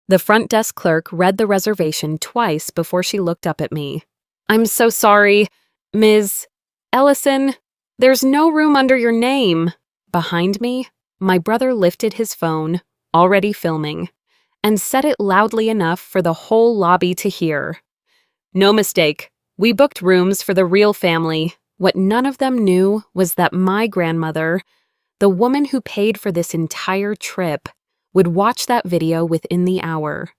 The front desk clerk read the reservation twice before she looked up at me. "I'm so sorry, Ms. Ellison. There's no room under your name." Behind me, my brother lifted his phone, already filming, and said it loudly enough for the whole lobby to hear. "No mistake. We booked rooms for the real family." What none of them knew was that my grandmother, the woman who paid for this entire trip, would watch that video within the hour.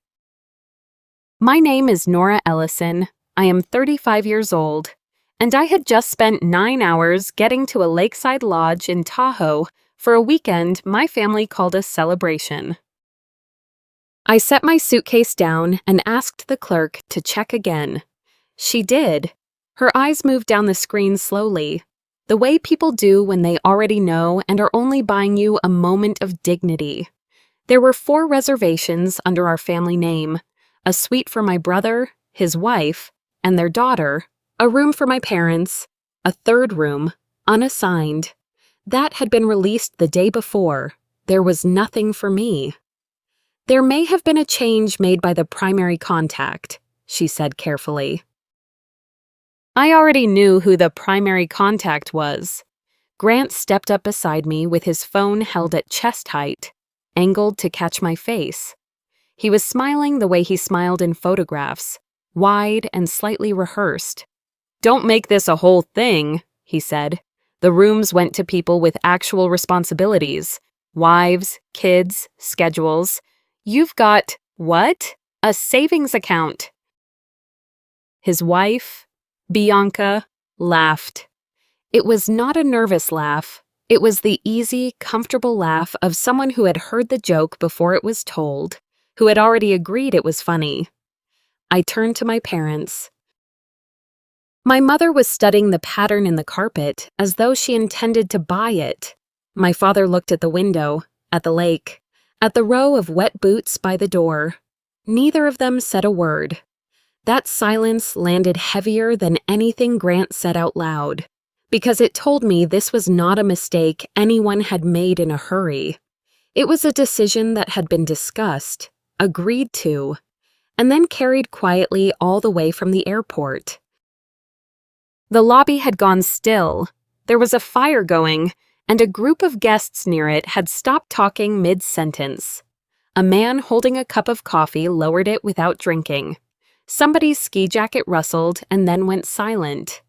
My name is Nora Ellison. I am 35 years old, and I had just spent 9 hours getting to a lakeside lodge in Tahoe for a weekend my family called a celebration. I set my suitcase down and asked the clerk to check again. She did. Her eyes moved down the screen slowly, the way people do when they already know and are only buying you a moment of dignity. There were 4 reservations under our family name: a suite for my brother, his wife, and their daughter, a room for my parents, a third room, unassigned. That had been released the day before. There was nothing for me. "There may have been a change made by the primary contact," she said carefully. I already knew who the primary contact was. Grant stepped up beside me with his phone held at chest height, angled to catch my face. He was smiling the way he smiled in photographs, wide and slightly rehearsed. "Don't make this a whole thing," he said. "The rooms went to people with actual responsibilities: wives, kids, schedules. You've got, what? A savings account." His wife, Bianca, laughed. It was not a nervous laugh. It was the easy, comfortable laugh of someone who had heard the joke before it was told, who had already agreed it was funny. I turned to my parents. My mother was studying the pattern in the carpet as though she intended to buy it. My father looked at the window, at the lake, at the row of wet boots by the door. Neither of them said a word. That silence landed heavier than anything Grant said out loud, because it told me this was not a mistake anyone had made in a hurry. It was a decision that had been discussed, agreed to, and then carried quietly all the way from the airport. The lobby had gone still. There was a fire going, and a group of guests near it had stopped talking mid-sentence. A man holding a cup of coffee lowered it without drinking. Somebody's ski jacket rustled and then went silent.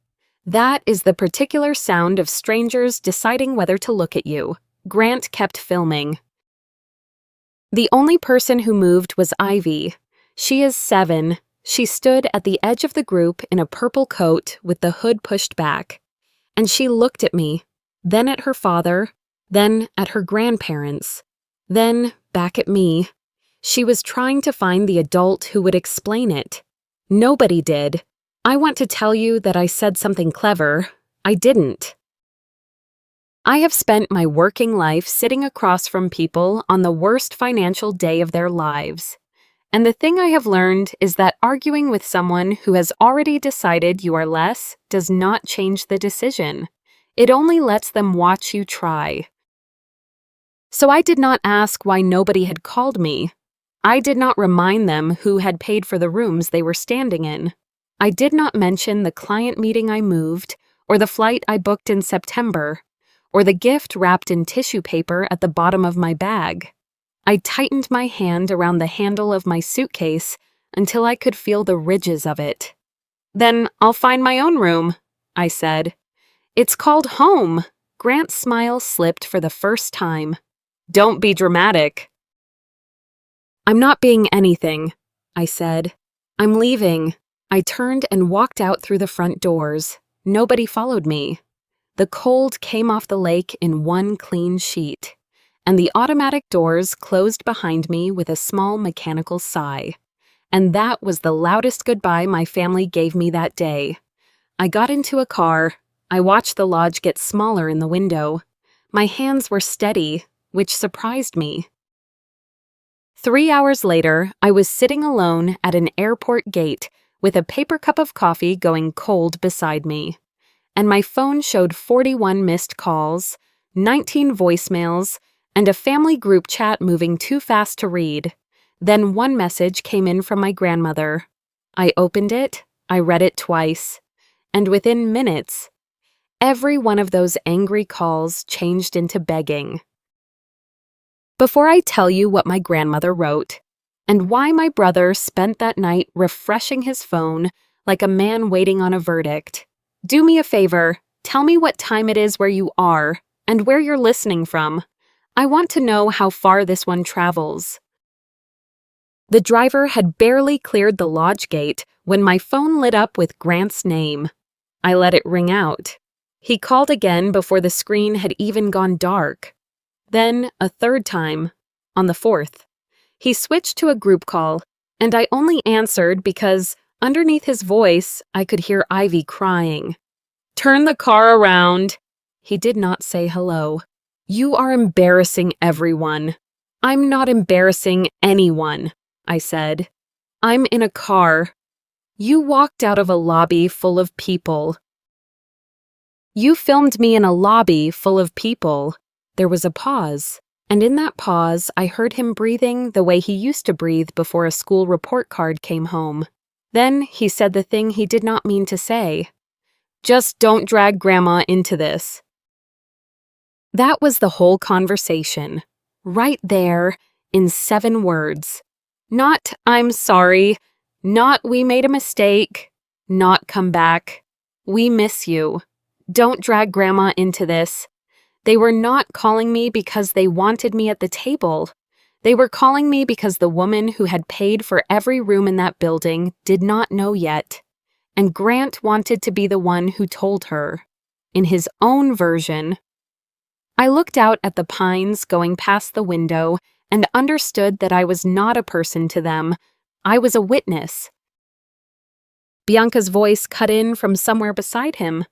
That is the particular sound of strangers deciding whether to look at you. Grant kept filming. The only person who moved was Ivy. She is 7. She stood at the edge of the group in a purple coat with the hood pushed back. And she looked at me, then at her father, then at her grandparents, then back at me. She was trying to find the adult who would explain it. Nobody did. I want to tell you that I said something clever. I didn't. I have spent my working life sitting across from people on the worst financial day of their lives. And the thing I have learned is that arguing with someone who has already decided you are less does not change the decision. It only lets them watch you try. So I did not ask why nobody had called me. I did not remind them who had paid for the rooms they were standing in. I did not mention the client meeting I moved, or the flight I booked in September, or the gift wrapped in tissue paper at the bottom of my bag. I tightened my hand around the handle of my suitcase until I could feel the ridges of it. "Then I'll find my own room," I said. "It's called home." Grant's smile slipped for the first time. "Don't be dramatic." "I'm not being anything," I said. "I'm leaving." I turned and walked out through the front doors. Nobody followed me. The cold came off the lake in one clean sheet, and the automatic doors closed behind me with a small mechanical sigh. And that was the loudest goodbye my family gave me that day. I got into a car. I watched the lodge get smaller in the window. My hands were steady, which surprised me. 3 hours later, I was sitting alone at an airport gate with a paper cup of coffee going cold beside me. And my phone showed 41 missed calls, 19 voicemails, and a family group chat moving too fast to read. Then one message came in from my grandmother. I opened it, I read it twice, and within minutes, every one of those angry calls changed into begging. Before I tell you what my grandmother wrote, and why my brother spent that night refreshing his phone like a man waiting on a verdict, do me a favor, tell me what time it is where you are and where you're listening from. I want to know how far this one travels. The driver had barely cleared the lodge gate when my phone lit up with Grant's name. I let it ring out. He called again before the screen had even gone dark. Then a third time, on the fourth. He switched to a group call, and I only answered because, underneath his voice, I could hear Ivy crying. "Turn the car around." He did not say hello. "You are embarrassing everyone." "I'm not embarrassing anyone," I said. "I'm in a car. You walked out of a lobby full of people." "You filmed me in a lobby full of people." There was a pause, and in that pause I heard him breathing the way he used to breathe before a school report card came home. Then he said the thing he did not mean to say. "Just don't drag Grandma into this." That was the whole conversation, right there, in 7 words. Not "I'm sorry," not "we made a mistake," not "come back." "We miss you. Don't drag Grandma into this." They were not calling me because they wanted me at the table. They were calling me because the woman who had paid for every room in that building did not know yet, and Grant wanted to be the one who told her, in his own version. I looked out at the pines going past the window and understood that I was not a person to them. I was a witness. Bianca's voice cut in from somewhere beside him.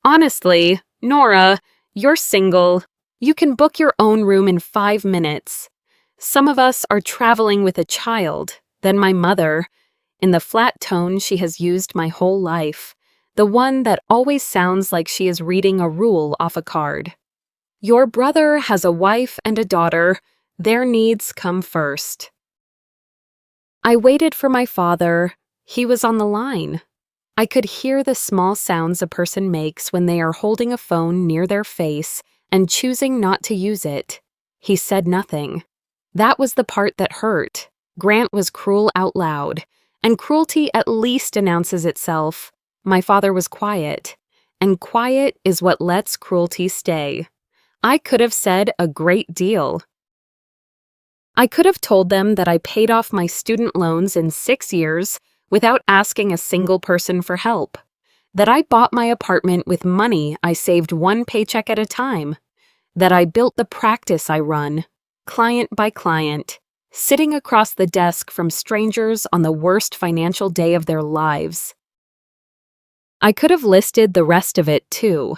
"Honestly, Nora, you're single. You can book your own room in 5 minutes. Some of us are traveling with a child, then my mother," in the flat tone she has used my whole life, the one that always sounds like she is reading a rule off a card. "Your brother has a wife and a daughter. Their needs come first." I waited for my father. He was on the line. I could hear the small sounds a person makes when they are holding a phone near their face and choosing not to use it. He said nothing. That was the part that hurt. Grant was cruel out loud, and cruelty at least announces itself. My father was quiet, and quiet is what lets cruelty stay. I could have said a great deal. I could have told them that I paid off my student loans in 6 years without asking a single person for help, that I bought my apartment with money I saved 1 paycheck at a time, that I built the practice I run, client by client, sitting across the desk from strangers on the worst financial day of their lives. I could have listed the rest of it too.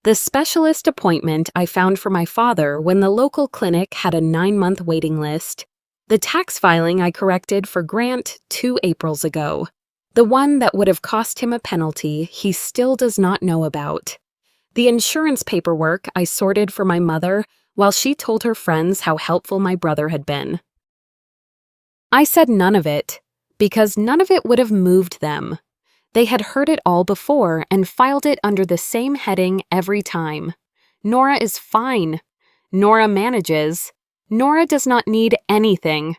The specialist appointment I found for my father when the local clinic had a 9-month waiting list, the tax filing I corrected for Grant 2 Aprils ago, the one that would have cost him a penalty he still does not know about, the insurance paperwork I sorted for my mother while she told her friends how helpful my brother had been. I said none of it, because none of it would have moved them. They had heard it all before and filed it under the same heading every time. Nora is fine. Nora manages. Nora does not need anything.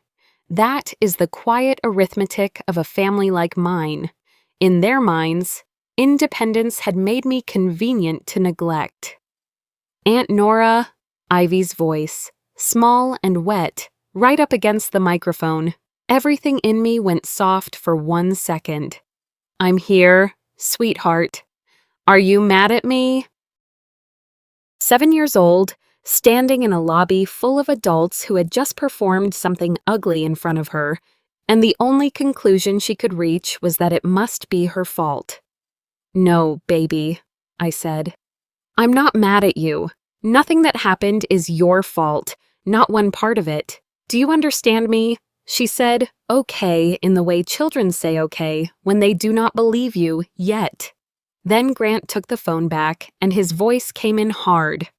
That is the quiet arithmetic of a family like mine. In their minds, independence had made me convenient to neglect. Aunt Nora, Ivy's voice, small and wet, right up against the microphone. Everything in me went soft for 1 second. "I'm here, sweetheart. Are you mad at me?" 7 years old, standing in a lobby full of adults who had just performed something ugly in front of her, and the only conclusion she could reach was that it must be her fault. "No, baby," I said. "I'm not mad at you. Nothing that happened is your fault, not one part of it. Do you understand me?" She said, "okay," in the way children say okay when they do not believe you yet. Then Grant took the phone back, and his voice came in hard.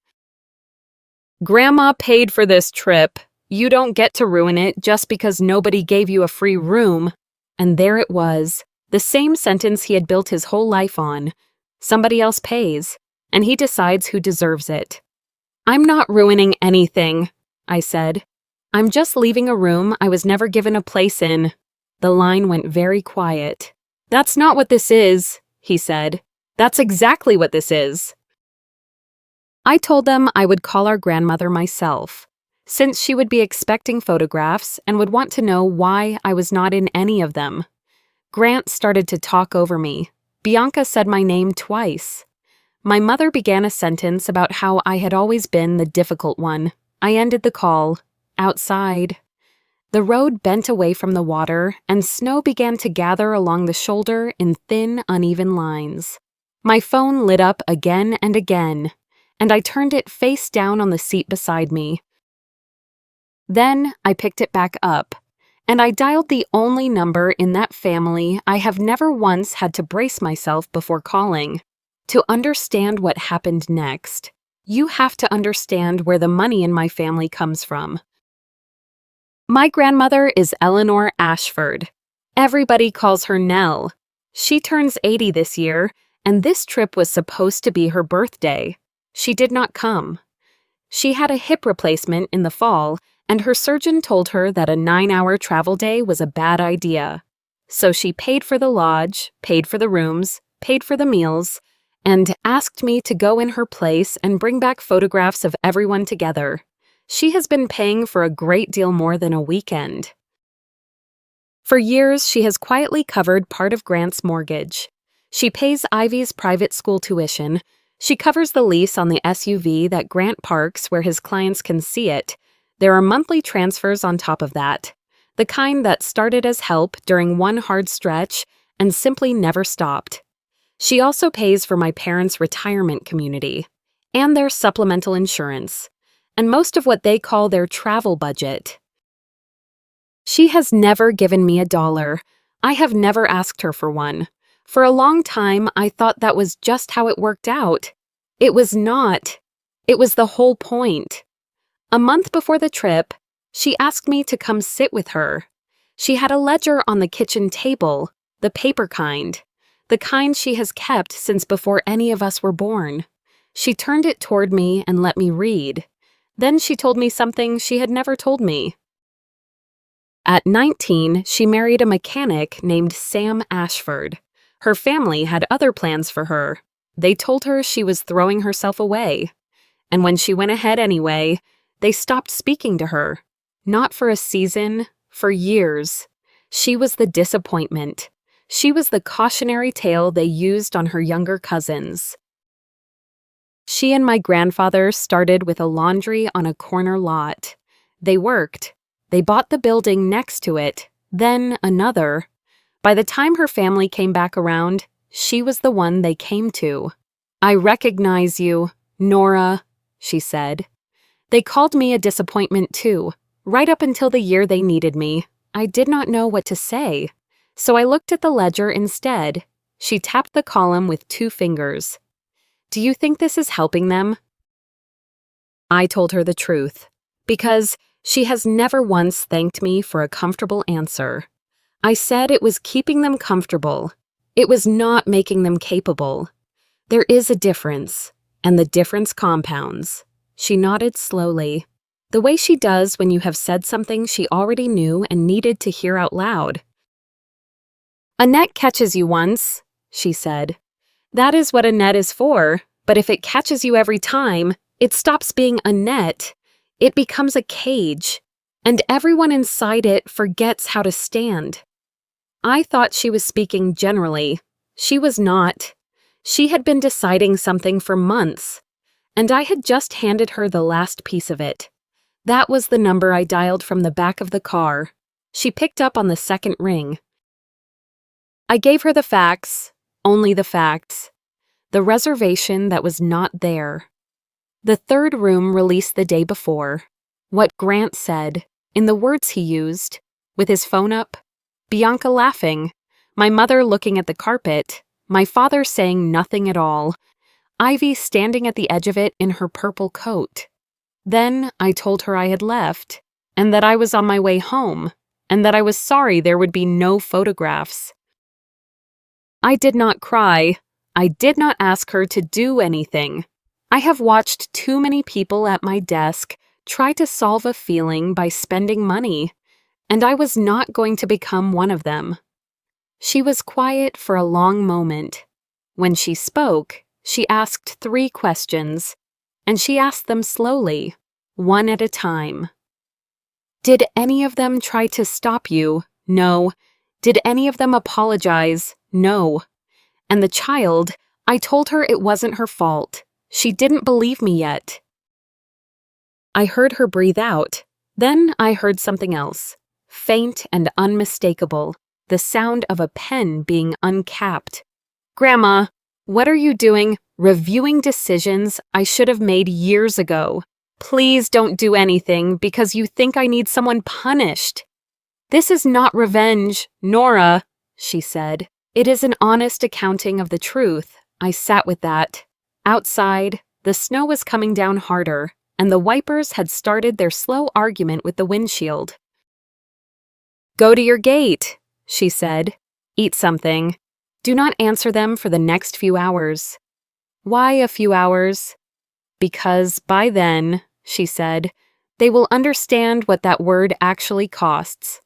"Grandma paid for this trip. You don't get to ruin it just because nobody gave you a free room. And there it was, the same sentence he had built his whole life on. Somebody else pays, and he decides who deserves it. I'm not ruining anything, I said. I'm just leaving a room I was never given a place in. The line went very quiet. That's not what this is, he said. That's exactly what this is. I told them I would call our grandmother myself, since she would be expecting photographs and would want to know why I was not in any of them. Grant started to talk over me. Bianca said my name twice. My mother began a sentence about how I had always been the difficult one. I ended the call. Outside. The road bent away from the water, and snow began to gather along the shoulder in thin, uneven lines. My phone lit up again and again, and I turned it face down on the seat beside me. Then I picked it back up, and I dialed the only number in that family I have never once had to brace myself before calling. To understand what happened next, you have to understand where the money in my family comes from. My grandmother is Eleanor Ashford. Everybody calls her Nell. She turns 80 this year, and this trip was supposed to be her birthday. She did not come. She had a hip replacement in the fall, and her surgeon told her that a 9-hour travel day was a bad idea. So she paid for the lodge, paid for the rooms, paid for the meals, and asked me to go in her place and bring back photographs of everyone together. She has been paying for a great deal more than a weekend. For years, she has quietly covered part of Grant's mortgage. She pays Ivy's private school tuition. She covers the lease on the SUV that Grant parks where his clients can see it. There are monthly transfers on top of that, the kind that started as help during one hard stretch and simply never stopped. She also pays for my parents' retirement community and their supplemental insurance, and most of what they call their travel budget. She has never given me $1. I have never asked her for one. For a long time, I thought that was just how it worked out. It was not. It was the whole point. A month before the trip, she asked me to come sit with her. She had a ledger on the kitchen table, the paper kind, the kind she has kept since before any of us were born. She turned it toward me and let me read. Then she told me something she had never told me. At 19, she married a mechanic named Sam Ashford. Her family had other plans for her. They told her she was throwing herself away. And when she went ahead anyway, they stopped speaking to her. Not for a season, for years. She was the disappointment. She was the cautionary tale they used on her younger cousins. She and my grandfather started with a laundry on a corner lot. They worked. They bought the building next to it, then another. By the time her family came back around, she was the one they came to. I recognize you, Nora, she said. They called me a disappointment too. Right up until the year they needed me, I did not know what to say. So I looked at the ledger instead. She tapped the column with 2 fingers. Do you think this is helping them? I told her the truth, because she has never once thanked me for a comfortable answer. I said it was keeping them comfortable. It was not making them capable. There is a difference, and the difference compounds. She nodded slowly, the way she does when you have said something she already knew and needed to hear out loud. A net catches you once, she said. That is what a net is for, but if it catches you every time, it stops being a net. It becomes a cage, and everyone inside it forgets how to stand. I thought she was speaking generally. She was not. She had been deciding something for months, and I had just handed her the last piece of it. That was the number I dialed from the back of the car. She picked up on the second ring. I gave her the facts, only the facts. The reservation that was not there. The 3rd room released the day before. What Grant said, in the words he used, with his phone up, Bianca laughing, my mother looking at the carpet, my father saying nothing at all, Ivy standing at the edge of it in her purple coat. Then I told her I had left. and that I was on my way home, and that I was sorry there would be no photographs. I did not cry. I did not ask her to do anything. I have watched too many people at my desk try to solve a feeling by spending money, and I was not going to become one of them. She was quiet for a long moment. When she spoke, she asked 3 questions, and she asked them slowly, one at a time. Did any of them try to stop you? No. Did any of them apologize? No. And the child, I told her it wasn't her fault. She didn't believe me yet. I heard her breathe out. Then I heard something else, faint and unmistakable, the sound of a pen being uncapped. Grandma, what are you doing? Reviewing decisions I should have made years ago. Please don't do anything because you think I need someone punished. This is not revenge, Nora, she said. It is an honest accounting of the truth. I sat with that. Outside, the snow was coming down harder, and the wipers had started their slow argument with the windshield. Go to your gate, she said. Eat something. Do not answer them for the next few hours. Why a few hours? Because by then, she said, they will understand what that word actually costs.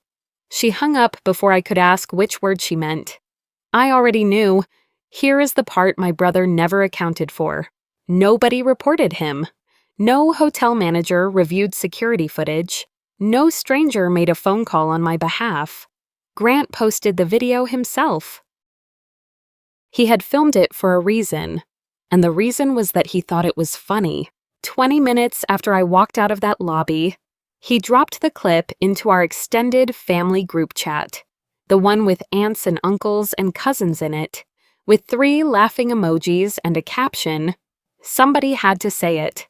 She hung up before I could ask which word she meant. I already knew. Here is the part my brother never accounted for. Nobody reported him. No hotel manager reviewed security footage. No stranger made a phone call on my behalf. Grant posted the video himself. He had filmed it for a reason, and the reason was that he thought it was funny. 20 minutes after I walked out of that lobby, he dropped the clip into our extended family group chat, the one with aunts and uncles and cousins in it, with 3 laughing emojis and a caption, "Somebody had to say it."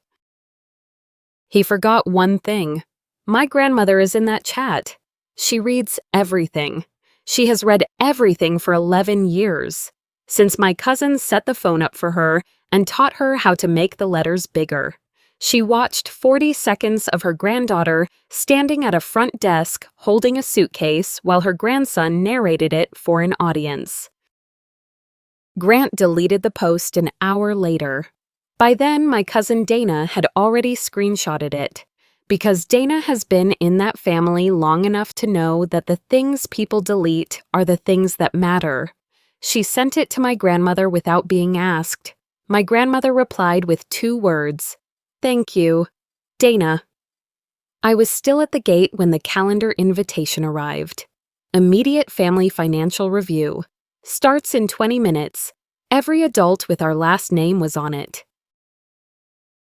He forgot one thing. My grandmother is in that chat. She reads everything. She has read everything for 11 years, since my cousin set the phone up for her and taught her how to make the letters bigger. She watched 40 seconds of her granddaughter standing at a front desk holding a suitcase while her grandson narrated it for an audience. Grant deleted the post an hour later. By then, my cousin Dana had already screenshotted it, because Dana has been in that family long enough to know that the things people delete are the things that matter. She sent it to my grandmother without being asked. My grandmother replied with 2 words, "Thank you, Dana." I was still at the gate when the calendar invitation arrived. Immediate family financial review. Starts in 20 minutes. Every adult with our last name was on it.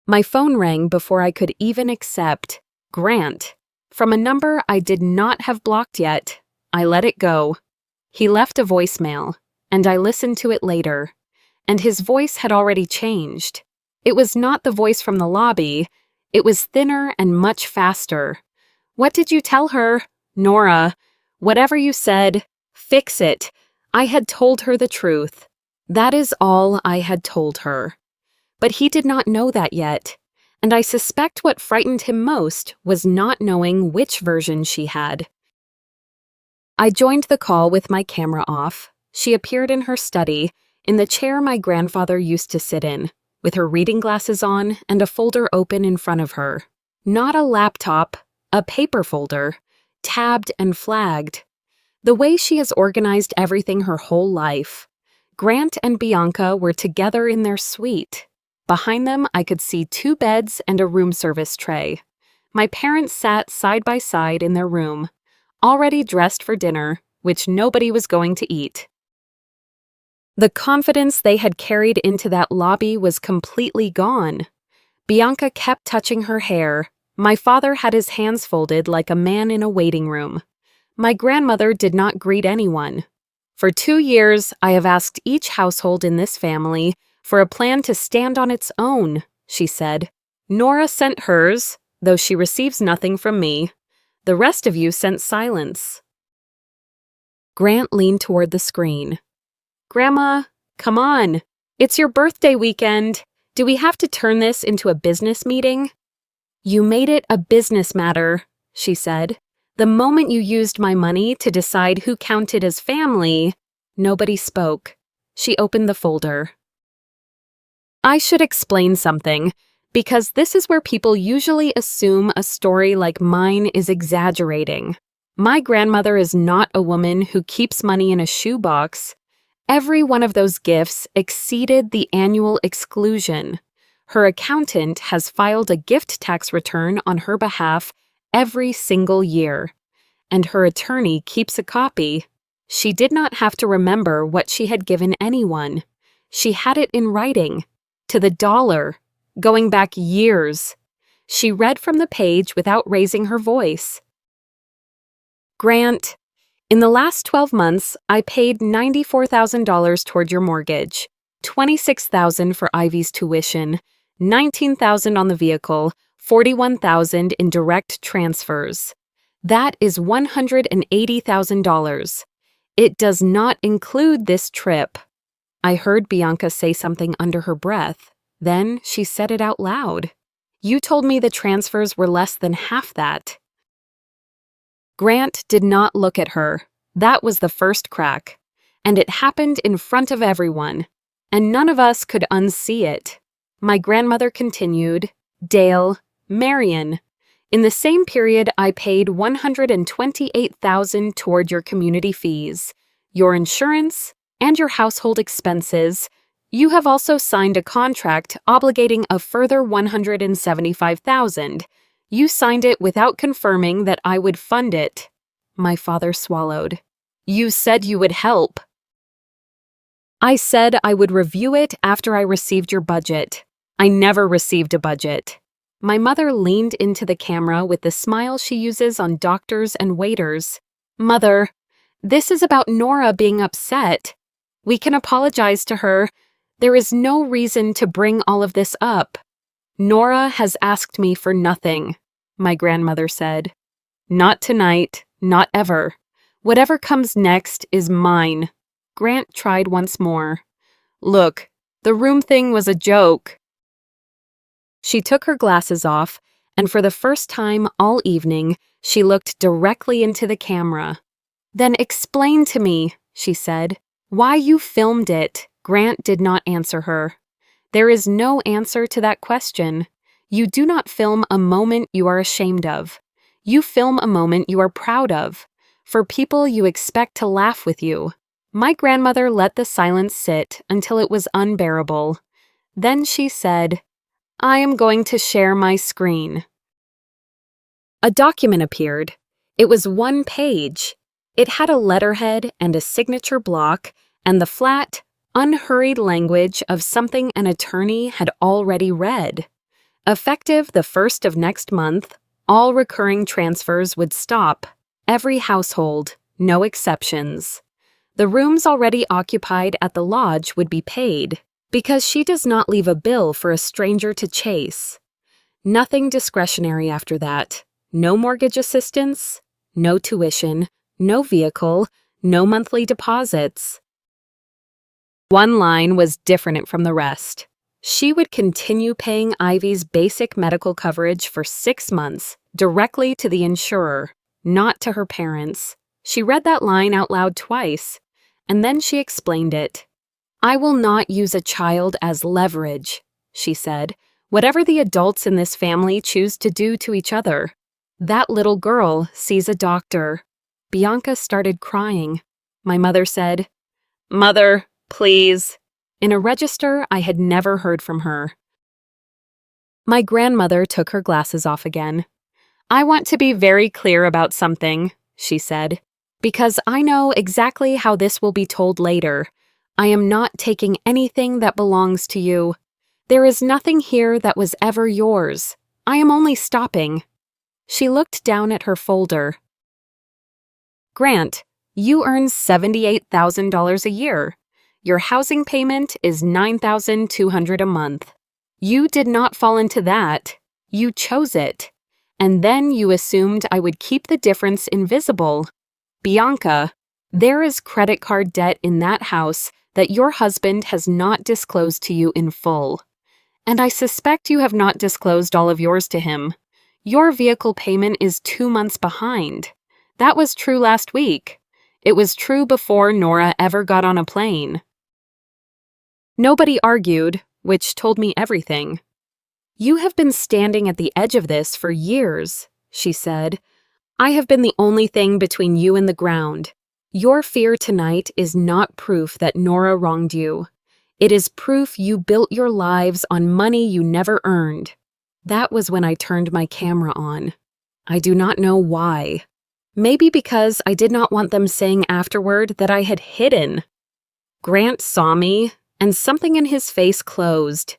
My phone rang before I could even accept Grant. From a number I did not have blocked yet, I let it go. He left a voicemail, and I listened to it later, and his voice had already changed. It was not the voice from the lobby. It was thinner and much faster. What did you tell her? Nora, whatever you said, fix it. I had told her the truth. That is all I had told her. But he did not know that yet, and I suspect what frightened him most was not knowing which version she had. I joined the call with my camera off. She appeared in her study, in the chair my grandfather used to sit in, with her reading glasses on and a folder open in front of her. Not a laptop, a paper folder, tabbed and flagged. The way she has organized everything her whole life. Grant and Bianca were together in their suite. Behind them, I could see 2 beds and a room service tray. My parents sat side by side in their room, already dressed for dinner, which nobody was going to eat. The confidence they had carried into that lobby was completely gone. Bianca kept touching her hair. My father had his hands folded like a man in a waiting room. My grandmother did not greet anyone. For 2 years, I have asked each household in this family for a plan to stand on its own, she said. Nora sent hers, though she receives nothing from me. The rest of you sent silence. Grant leaned toward the screen. Grandma, come on. It's your birthday weekend. Do we have to turn this into a business meeting? You made it a business matter, she said. "The moment you used my money to decide who counted as family." Nobody spoke. She opened the folder. I should explain something, because this is where people usually assume a story like mine is exaggerating. My grandmother is not a woman who keeps money in a shoebox. Every one of those gifts exceeded the annual exclusion. Her accountant has filed a gift tax return on her behalf every single year, and her attorney keeps a copy. She did not have to remember what she had given anyone. She had it in writing, to the dollar, going back years. She read from the page without raising her voice. "Grant, in the last 12 months, I paid $94,000 toward your mortgage, $26,000 for Ivy's tuition, $19,000 on the vehicle, $41,000 in direct transfers. That is $180,000. It does not include this trip." I heard Bianca say something under her breath. Then she said it out loud. "You told me the transfers were less than half that." Grant did not look at her. That was the first crack. And it happened in front of everyone. And none of us could unsee it. My grandmother continued, "Dale, Marion, in the same period I paid $128,000 toward your community fees, your insurance, and your household expenses. You have also signed a contract obligating a further $175,000. You signed it without confirming that I would fund it." My father swallowed. "You said you would help." "I said I would review it after I received your budget. I never received a budget." My mother leaned into the camera with the smile she uses on doctors and waiters. "Mother, this is about Nora being upset. We can apologize to her. There is no reason to bring all of this up. Nora has asked me for nothing," my grandmother said. "Not tonight, not ever. Whatever comes next is mine." Grant tried once more. "Look, the room thing was a joke." She took her glasses off, and for the first time all evening, she looked directly into the camera. "Then explain to me," she said, "why you filmed it." Grant did not answer her. There is no answer to that question. You do not film a moment you are ashamed of. You film a moment you are proud of, for people you expect to laugh with you. My grandmother let the silence sit until it was unbearable. Then she said, "I am going to share my screen." A document appeared. It was one page. It had a letterhead and a signature block, and the flat, unhurried language of something an attorney had already read. Effective the 1st of next month, all recurring transfers would stop. Every household, no exceptions. The rooms already occupied at the lodge would be paid, because she does not leave a bill for a stranger to chase. Nothing discretionary after that. No mortgage assistance, no tuition, no vehicle, no monthly deposits. One line was different from the rest. She would continue paying Ivy's basic medical coverage for 6 months, directly to the insurer, not to her parents. She read that line out loud twice, and then she explained it. "I will not use a child as leverage," she said, "whatever the adults in this family choose to do to each other. That little girl sees a doctor." Bianca started crying. My mother said, "Mother, please," in a register I had never heard from her. My grandmother took her glasses off again. "I want to be very clear about something," she said, "because I know exactly how this will be told later. I am not taking anything that belongs to you. There is nothing here that was ever yours. I am only stopping." She looked down at her folder. "Grant, you earn $78,000 a year. Your housing payment is $9,200 a month. You did not fall into that. You chose it. And then you assumed I would keep the difference invisible. Bianca, there is credit card debt in that house that your husband has not disclosed to you in full. And I suspect you have not disclosed all of yours to him. Your vehicle payment is 2 months behind. That was true last week. It was true before Nora ever got on a plane. Nobody argued, which told me everything. You have been standing at the edge of this for years, she said. I have been the only thing between you and the ground. Your fear tonight is not proof that Nora wronged you. It is proof you built your lives on money you never earned. That was when I turned my camera on. I do not know why. Maybe because I did not want them saying afterward that I had hidden. Grant saw me, and something in his face closed.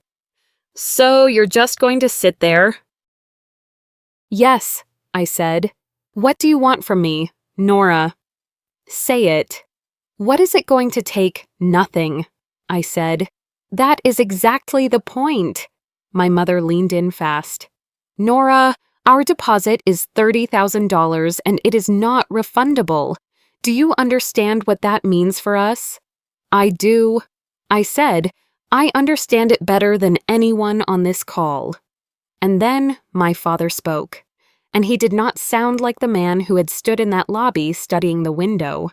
So you're just going to sit there? Yes, I said. What do you want from me, Nora? Say it. What is it going to take? Nothing, I said. That is exactly the point. My mother leaned in fast. Nora, our deposit is $30,000 and it is not refundable. Do you understand what that means for us? I do. I said, I understand it better than anyone on this call. And then my father spoke, and he did not sound like the man who had stood in that lobby studying the window.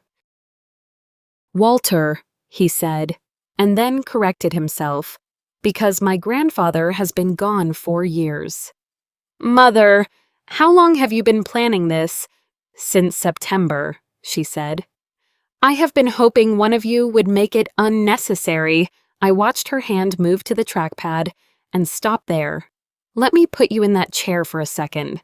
Walter, he said, and then corrected himself, because my grandfather has been gone 4 years. Mother, how long have you been planning this? Since September, she said. I have been hoping one of you would make it unnecessary. I watched her hand move to the trackpad and stop there. Let me put you in that chair for a second.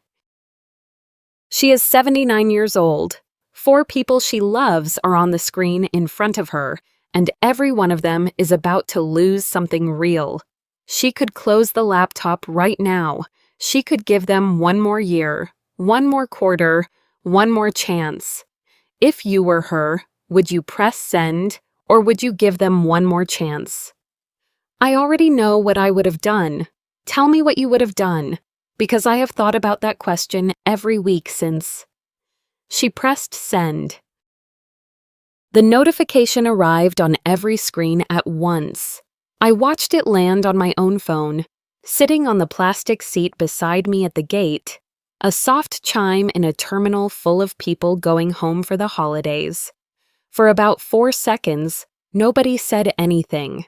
She is 79 years old. 4 people she loves are on the screen in front of her, and every one of them is about to lose something real. She could close the laptop right now. She could give them 1 more year, 1 more quarter, 1 more chance. If you were her, would you press send, or would you give them 1 more chance? I already know what I would have done. Tell me what you would have done, because I have thought about that question every week since. She pressed send. The notification arrived on every screen at once. I watched it land on my own phone, sitting on the plastic seat beside me at the gate, a soft chime in a terminal full of people going home for the holidays. For about 4 seconds, nobody said anything.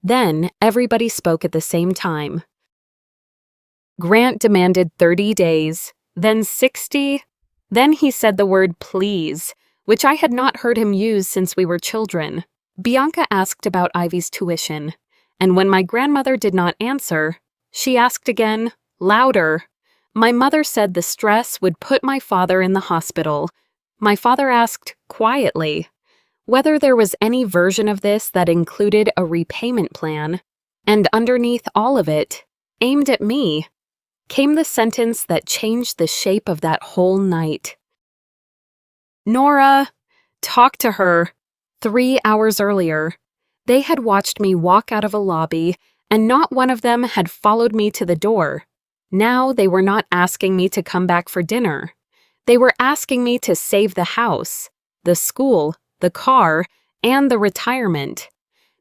Then everybody spoke at the same time. Grant demanded 30 days, then 60. Then he said the word please, which I had not heard him use since we were children. Bianca asked about Ivy's tuition, and when my grandmother did not answer, she asked again, louder. My mother said the stress would put my father in the hospital. My father asked, quietly, whether there was any version of this that included a repayment plan, and underneath all of it, aimed at me, came the sentence that changed the shape of that whole night. Nora, talk to her. 3 hours earlier, they had watched me walk out of a lobby, and not one of them had followed me to the door. Now they were not asking me to come back for dinner. They were asking me to save the house, the school, the car, and the retirement.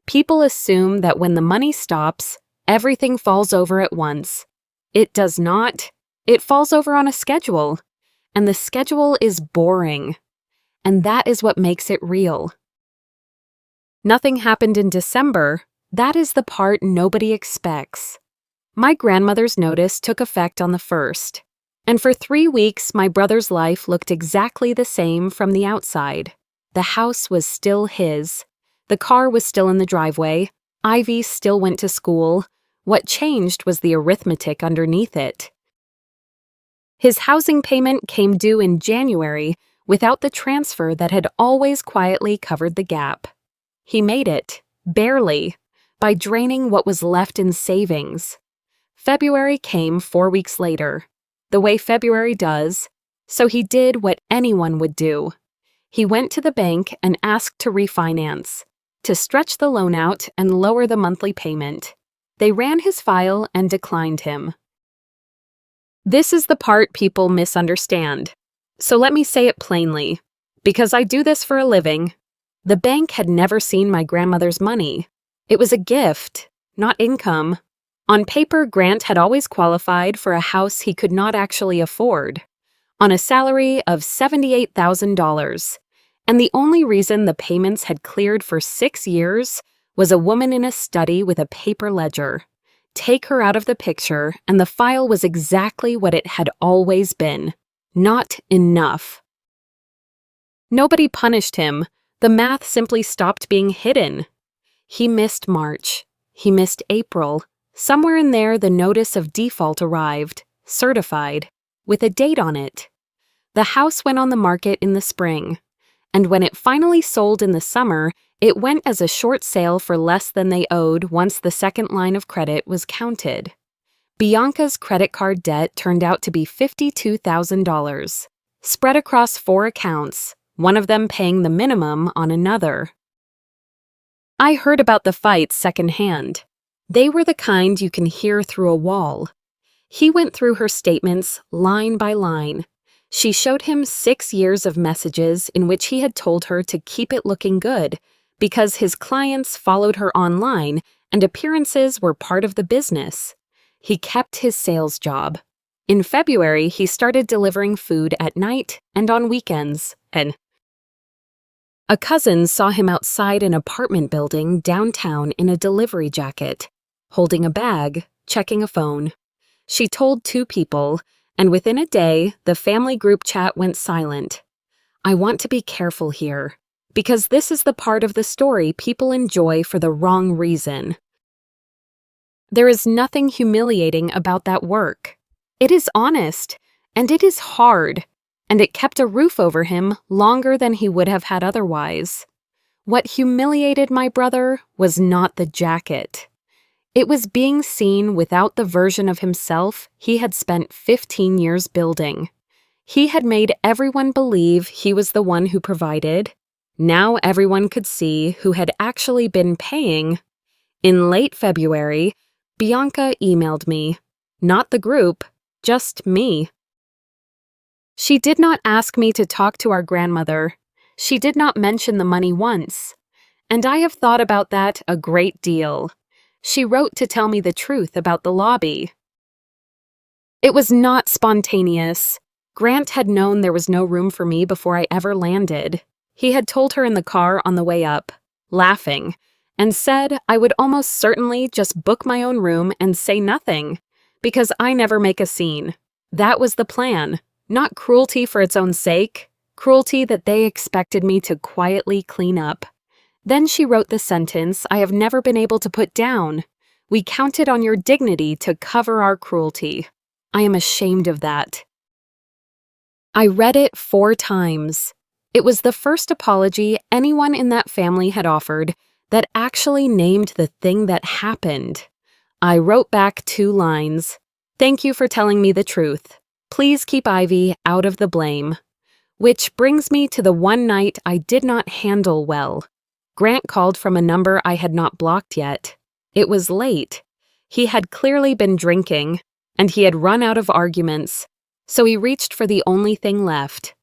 People assume that when the money stops, everything falls over at once. It does not. It falls over on a schedule, and the schedule is boring. And that is what makes it real. Nothing happened in December. That is the part nobody expects. My grandmother's notice took effect on the 1st, and for 3 weeks my brother's life looked exactly the same from the outside. The house was still his. The car was still in the driveway. Ivy still went to school. What changed was the arithmetic underneath it. His housing payment came due in January without the transfer that had always quietly covered the gap. He made it, barely, by draining what was left in savings. February came 4 weeks later, the way February does, so he did what anyone would do. He went to the bank and asked to refinance, to stretch the loan out and lower the monthly payment. They ran his file and declined him. This is the part people misunderstand, so let me say it plainly, because I do this for a living. The bank had never seen my grandmother's money. It was a gift, not income. On paper, Grant had always qualified for a house he could not actually afford, on a salary of $78,000. And the only reason the payments had cleared for 6 years was a woman in a study with a paper ledger. Take her out of the picture, and the file was exactly what it had always been. Not enough. Nobody punished him. The math simply stopped being hidden. He missed March. He missed April. Somewhere in there, the notice of default arrived, certified, with a date on it. The house went on the market in the spring, and when it finally sold in the summer, it went as a short sale for less than they owed once the second line of credit was counted. Bianca's credit card debt turned out to be $52,000, spread across 4 accounts, one of them paying the minimum on another. I heard about the fights secondhand. They were the kind you can hear through a wall. He went through her statements line by line. She showed him 6 years of messages in which he had told her to keep it looking good because his clients followed her online and appearances were part of the business. He kept his sales job. In February, he started delivering food at night and on weekends, and a cousin saw him outside an apartment building downtown in a delivery jacket, holding a bag, checking a phone. She told 2 people, and within a day, the family group chat went silent. I want to be careful here, because this is the part of the story people enjoy for the wrong reason. There is nothing humiliating about that work. It is honest, and it is hard, and it kept a roof over him longer than he would have had otherwise. What humiliated my brother was not the jacket. It was being seen without the version of himself he had spent 15 years building. He had made everyone believe he was the one who provided. Now everyone could see who had actually been paying. In late February, Bianca emailed me. Not the group, just me. She did not ask me to talk to our grandmother. She did not mention the money once. And I have thought about that a great deal. She wrote to tell me the truth about the lobby. It was not spontaneous. Grant had known there was no room for me before I ever landed. He had told her in the car on the way up, laughing, and said I would almost certainly just book my own room and say nothing, because I never make a scene. That was the plan, not cruelty for its own sake, cruelty that they expected me to quietly clean up. Then she wrote the sentence I have never been able to put down. We counted on your dignity to cover our cruelty. I am ashamed of that. I read it 4 times. It was the first apology anyone in that family had offered that actually named the thing that happened. I wrote back 2 lines. Thank you for telling me the truth. Please keep Ivy out of the blame. Which brings me to the one night I did not handle well. Grant called from a number I had not blocked yet. It was late. He had clearly been drinking, and he had run out of arguments, so he reached for the only thing left.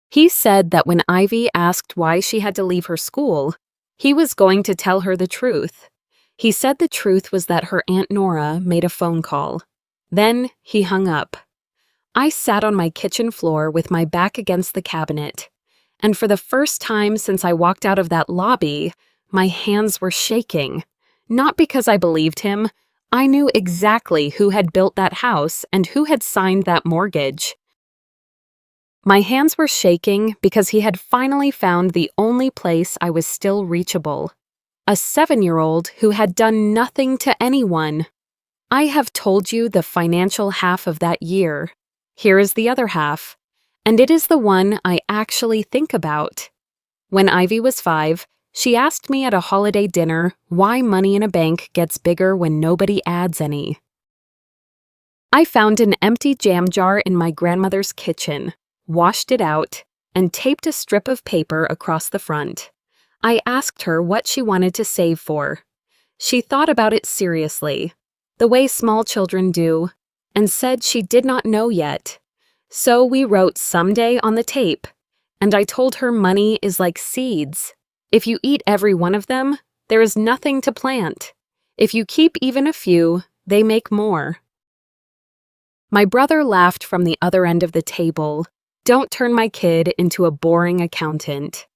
He said that when Ivy asked why she had to leave her school, he was going to tell her the truth. He said the truth was that her Aunt Nora made a phone call. Then he hung up. I sat on my kitchen floor with my back against the cabinet. And for the first time since I walked out of that lobby, my hands were shaking. Not because I believed him. I knew exactly who had built that house and who had signed that mortgage. My hands were shaking because he had finally found the only place I was still reachable. A 7-year-old who had done nothing to anyone. I have told you the financial half of that year. Here is the other half. And it is the one I actually think about. When Ivy was 5, she asked me at a holiday dinner why money in a bank gets bigger when nobody adds any. I found an empty jam jar in my grandmother's kitchen, washed it out, and taped a strip of paper across the front. I asked her what she wanted to save for. She thought about it seriously, the way small children do, and said she did not know yet. So we wrote someday on the tape, and I told her money is like seeds. If you eat every one of them, there is nothing to plant. If you keep even a few, they make more. My brother laughed from the other end of the table. Don't turn my kid into a boring accountant.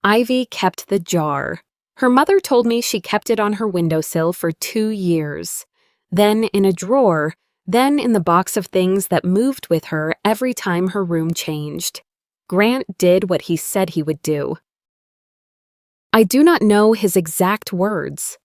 Ivy kept the jar. Her mother told me she kept it on her windowsill for 2 years. Then in a drawer, then in the box of things that moved with her every time her room changed. Grant did what he said he would do. I do not know his exact words.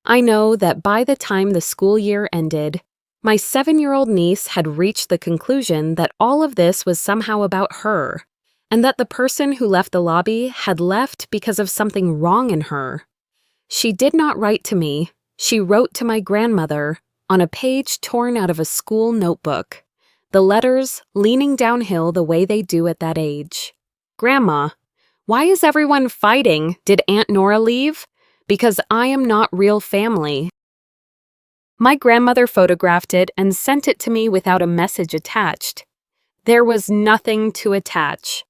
I know that by the time the school year ended, my 7-year-old niece had reached the conclusion that all of this was somehow about her, and that the person who left the lobby had left because of something wrong in her. She did not write to me. She wrote to my grandmother on a page torn out of a school notebook, the letters leaning downhill the way they do at that age. Grandma, why is everyone fighting? Did Aunt Nora leave? Because I am not real family. My grandmother photographed it and sent it to me without a message attached. There was nothing to attach.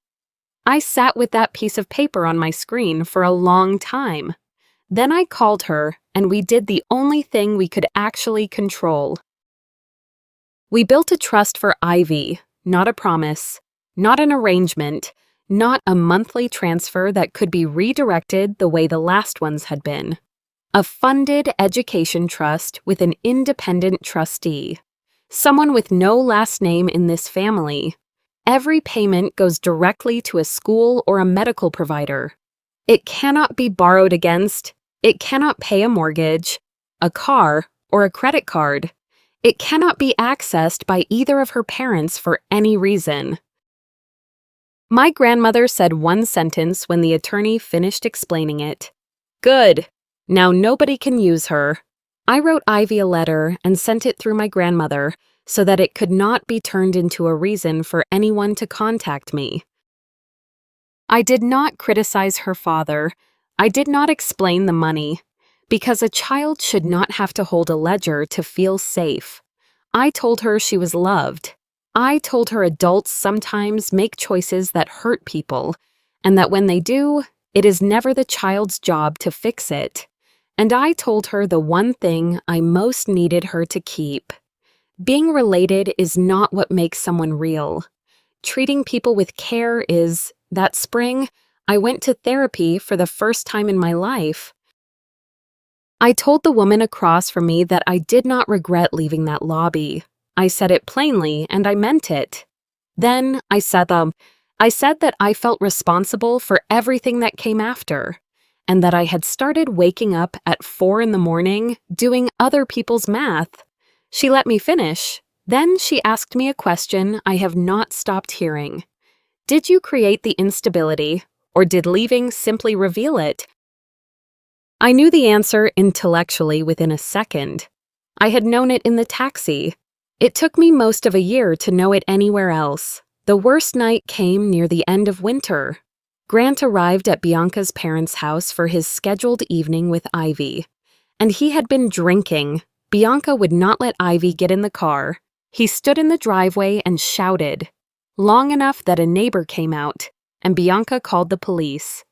I sat with that piece of paper on my screen for a long time. Then I called her, and we did the only thing we could actually control. We built a trust for Ivy, not a promise, not an arrangement, not a monthly transfer that could be redirected the way the last ones had been. A funded education trust with an independent trustee. Someone with no last name in this family. Every payment goes directly to a school or a medical provider. It cannot be borrowed against. It cannot pay a mortgage, a car, or a credit card. It cannot be accessed by either of her parents for any reason. My grandmother said one sentence when the attorney finished explaining it. Good. Now nobody can use her. I wrote Ivy a letter and sent it through my grandmother so that it could not be turned into a reason for anyone to contact me. I did not criticize her father. I did not explain the money, because a child should not have to hold a ledger to feel safe. I told her she was loved. I told her adults sometimes make choices that hurt people, and that when they do, it is never the child's job to fix it. And I told her the one thing I most needed her to keep. Being related is not what makes someone real. Treating people with care is. That spring, I went to therapy for the first time in my life. I told the woman across from me that I did not regret leaving that lobby. I said it plainly, and I meant it. Then I said that I felt responsible for everything that came after, and that I had started waking up at 4 a.m. doing other people's math. She let me finish. Then she asked me a question I have not stopped hearing. Did you create the instability, or did leaving simply reveal it? I knew the answer intellectually within a second. I had known it in the taxi. It took me most of a year to know it anywhere else. The worst night came near the end of winter. Grant arrived at Bianca's parents' house for his scheduled evening with Ivy. And he had been drinking. Bianca would not let Ivy get in the car. He stood in the driveway and shouted, long enough that a neighbor came out, and Bianca called the police.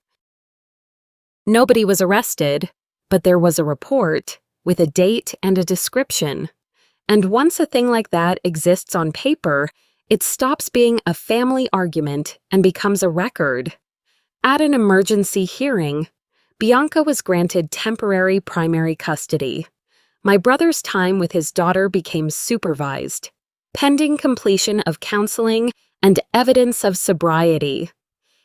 Nobody was arrested, but there was a report, with a date and a description. And once a thing like that exists on paper, it stops being a family argument and becomes a record. At an emergency hearing, Bianca was granted temporary primary custody. My brother's time with his daughter became supervised, pending completion of counseling and evidence of sobriety.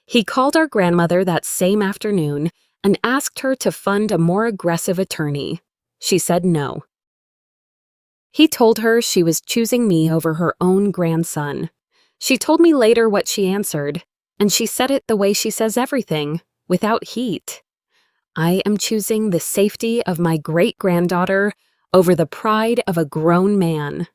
He called our grandmother that same afternoon and asked her to fund a more aggressive attorney. She said no. He told her she was choosing me over her own grandson. She told me later what she answered, and she said it the way she says everything, without heat. I am choosing the safety of my great-granddaughter over the pride of a grown man.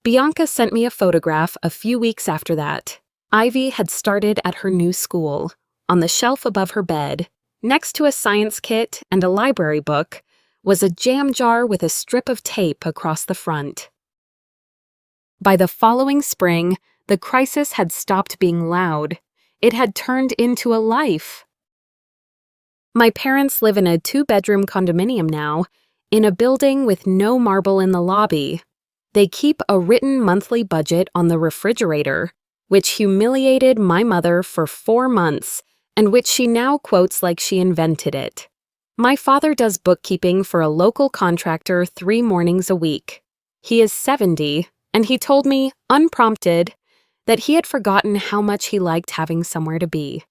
Bianca sent me a photograph a few weeks after that. Ivy had started at her new school. On the shelf above her bed, next to a science kit and a library book, was a jam jar with a strip of tape across the front. By the following spring, the crisis had stopped being loud. It had turned into a life. My parents live in a 2-bedroom condominium now. in a building with no marble in the lobby. They keep a written monthly budget on the refrigerator, which humiliated my mother for 4 months and which she now quotes like she invented it. My father does bookkeeping for a local contractor 3 mornings a week. He is 70, and he told me, unprompted, that he had forgotten how much he liked having somewhere to be.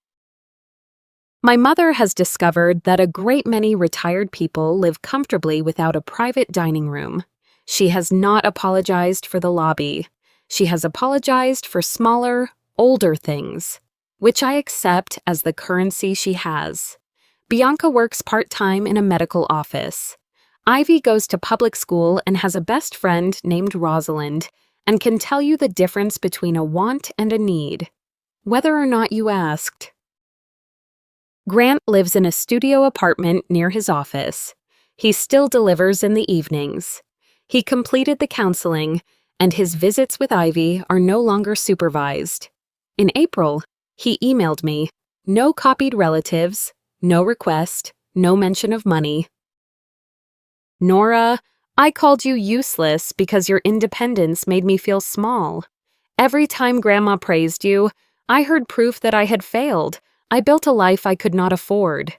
My mother has discovered that a great many retired people live comfortably without a private dining room. She has not apologized for the lobby. She has apologized for smaller, older things, which I accept as the currency she has. Bianca works part-time in a medical office. Ivy goes to public school and has a best friend named Rosalind and can tell you the difference between a want and a need, whether or not you asked. Grant lives in a studio apartment near his office. He still delivers in the evenings. He completed the counseling, and his visits with Ivy are no longer supervised. In April, he emailed me, no copied relatives, no request, no mention of money. Nora, I called you useless because your independence made me feel small. Every time Grandma praised you, I heard proof that I had failed. I built a life I could not afford.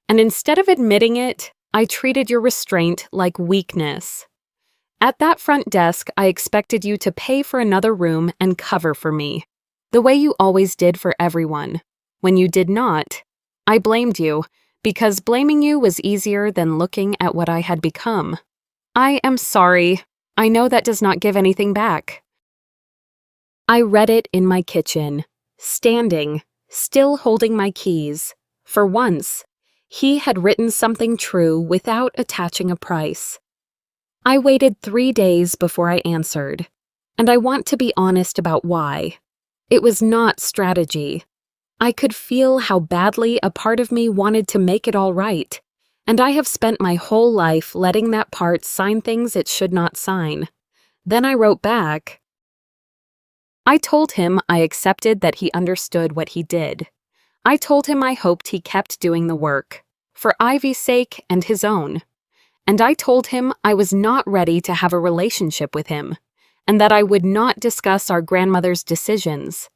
And instead of admitting it, I treated your restraint like weakness. At that front desk, I expected you to pay for another room and cover for me, the way you always did for everyone. When you did not, I blamed you, because blaming you was easier than looking at what I had become. I am sorry. I know that does not give anything back. I read it in my kitchen, standing, still holding my keys. For once, he had written something true without attaching a price. I waited 3 days before I answered, and I want to be honest about why. It was not strategy. I could feel how badly a part of me wanted to make it all right, and I have spent my whole life letting that part sign things it should not sign. Then I wrote back. I told him I accepted that he understood what he did. I told him I hoped he kept doing the work, for Ivy's sake and his own. And I told him I was not ready to have a relationship with him, and that I would not discuss our grandmother's decisions.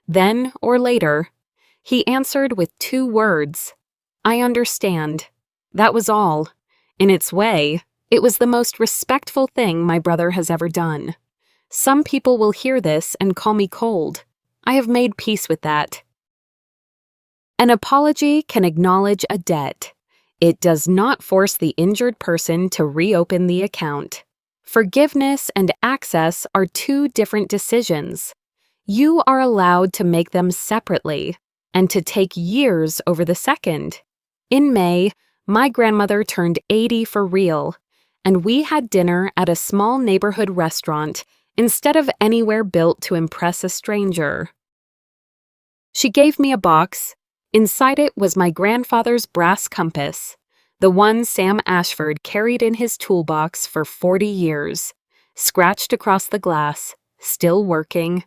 Then, or later, he answered with 2 words. I understand. That was all. In its way, it was the most respectful thing my brother has ever done. Some people will hear this and call me cold. I have made peace with that. An apology can acknowledge a debt. It does not force the injured person to reopen the account. Forgiveness and access are 2 different decisions. You are allowed to make them separately, and to take years over the second. In May, my grandmother turned 80 for real, and we had dinner at a small neighborhood restaurant instead of anywhere built to impress a stranger. She gave me a box. Inside it was my grandfather's brass compass, the one Sam Ashford carried in his toolbox for 40 years, scratched across the glass, still working.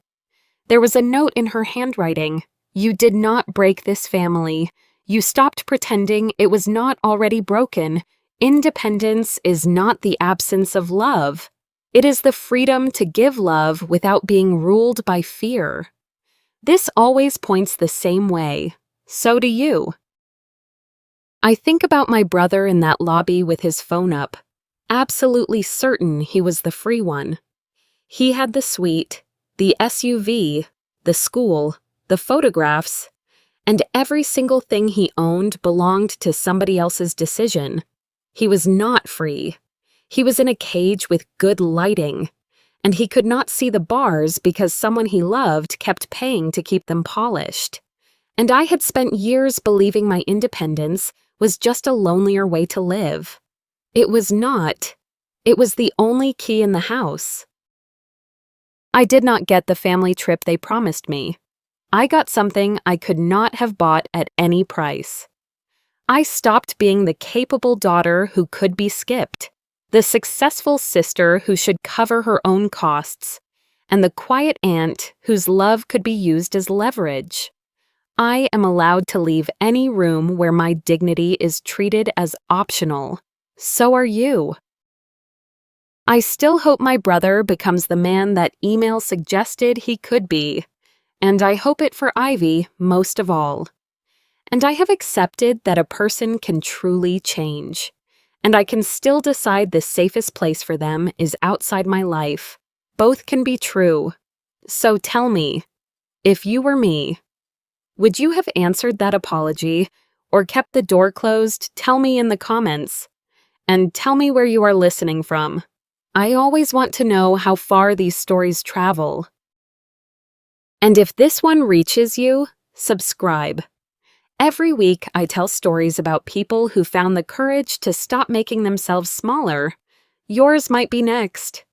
There was a note in her handwriting. You did not break this family. You stopped pretending it was not already broken. Independence is not the absence of love. It is the freedom to give love without being ruled by fear. This always points the same way. So do you. I think about my brother in that lobby with his phone up, absolutely certain he was the free one. He had the suite, the SUV, the school, the photographs, and every single thing he owned belonged to somebody else's decision. He was not free. He was in a cage with good lighting, and he could not see the bars because someone he loved kept paying to keep them polished. And I had spent years believing my independence was just a lonelier way to live. It was not. It was the only key in the house. I did not get the family trip they promised me. I got something I could not have bought at any price. I stopped being the capable daughter who could be skipped, the successful sister who should cover her own costs, and the quiet aunt whose love could be used as leverage. I am allowed to leave any room where my dignity is treated as optional. So are you. I still hope my brother becomes the man that email suggested he could be. And I hope it for Ivy most of all. And I have accepted that a person can truly change. And I can still decide the safest place for them is outside my life. Both can be true. So tell me, if you were me, would you have answered that apology or kept the door closed? Tell me in the comments. And tell me where you are listening from. I always want to know how far these stories travel. And if this one reaches you, subscribe. Every week, I tell stories about people who found the courage to stop making themselves smaller. Yours might be next.